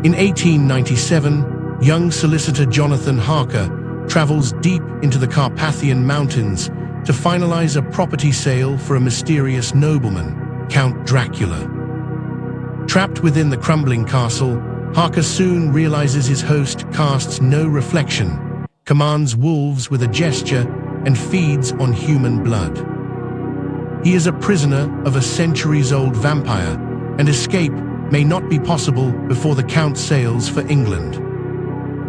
In 1897, young solicitor Jonathan Harker travels deep into the Carpathian Mountains to finalize a property sale for a mysterious nobleman, Count Dracula. Trapped within the crumbling castle, Harker soon realizes his host casts no reflection, commands wolves with a gesture, and feeds on human blood. He is a prisoner of a centuries-old vampire, and escape may not be possible before the Count sails for England.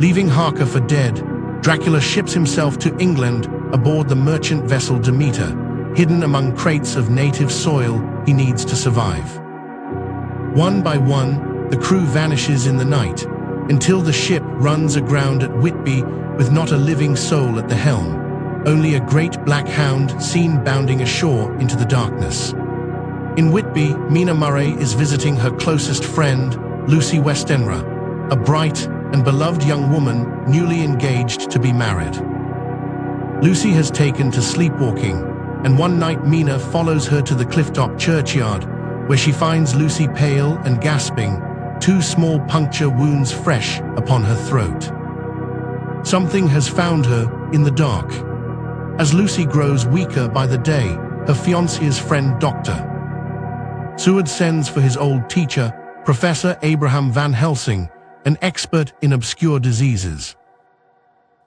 Leaving Harker for dead, Dracula ships himself to England aboard the merchant vessel Demeter, hidden among crates of native soil he needs to survive. One by one, the crew vanishes in the night, until the ship runs aground at Whitby with not a living soul at the helm, only a great black hound seen bounding ashore into the darkness. In Whitby, Mina Murray is visiting her closest friend, Lucy Westenra, a bright and beloved young woman newly engaged to be married. Lucy has taken to sleepwalking, and one night Mina follows her to the clifftop churchyard, where she finds Lucy pale and gasping, 2 small puncture wounds fresh upon her throat. Something has found her in the dark. As Lucy grows weaker by the day, her fiancé's friend Dr. Seward sends for his old teacher, Professor Abraham Van Helsing, an expert in obscure diseases.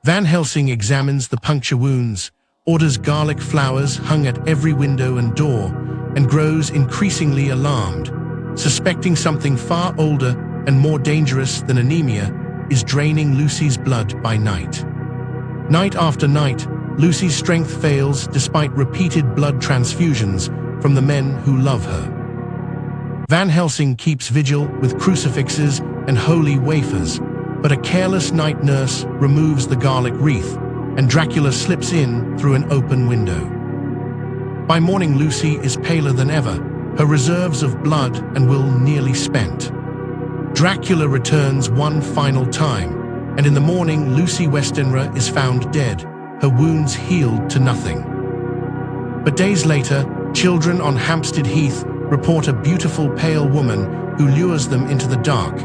Van Helsing examines the puncture wounds, orders garlic flowers hung at every window and door, and grows increasingly alarmed, suspecting something far older and more dangerous than anemia is draining Lucy's blood by night. Night after night, Lucy's strength fails despite repeated blood transfusions from the men who love her. Van Helsing keeps vigil with crucifixes and holy wafers, but a careless night nurse removes the garlic wreath, and Dracula slips in through an open window. By morning, Lucy is paler than ever, her reserves of blood and will nearly spent. Dracula returns one final time, and in the morning Lucy Westenra is found dead, her wounds healed to nothing. But days later, children on Hampstead Heath report a beautiful pale woman who lures them into the dark.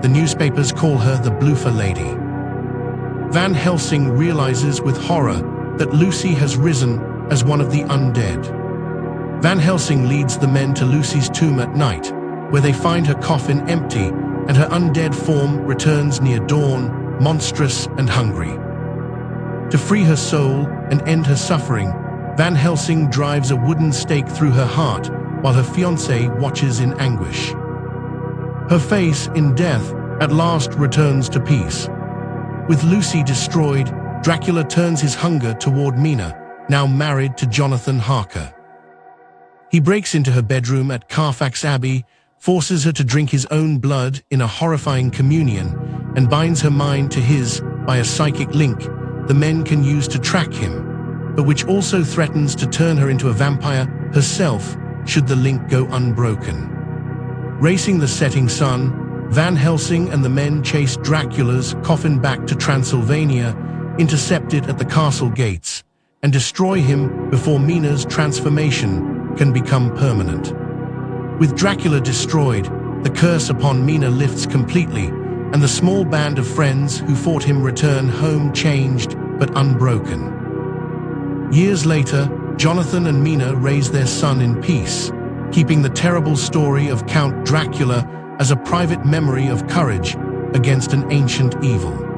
The newspapers call her the Bloofer Lady. Van Helsing realizes with horror that Lucy has risen as one of the undead. Van Helsing leads the men to Lucy's tomb at night, where they find her coffin empty and her undead form returns near dawn, monstrous and hungry. To free her soul and end her suffering, Van Helsing drives a wooden stake through her heart while her fiancé watches in anguish. Her face, in death, at last returns to peace. With Lucy destroyed, Dracula turns his hunger toward Mina, now married to Jonathan Harker. He breaks into her bedroom at Carfax Abbey, forces her to drink his own blood in a horrifying communion, and binds her mind to his by a psychic link the men can use to track him, but which also threatens to turn her into a vampire herself should the link go unbroken. Racing the setting sun, Van Helsing and the men chase Dracula's coffin back to Transylvania, intercept it at the castle gates, and destroy him before Mina's transformation can become permanent. With Dracula destroyed, the curse upon Mina lifts completely, and the small band of friends who fought him return home changed but unbroken. Years later, Jonathan and Mina raise their son in peace, keeping the terrible story of Count Dracula as a private memory of courage against an ancient evil.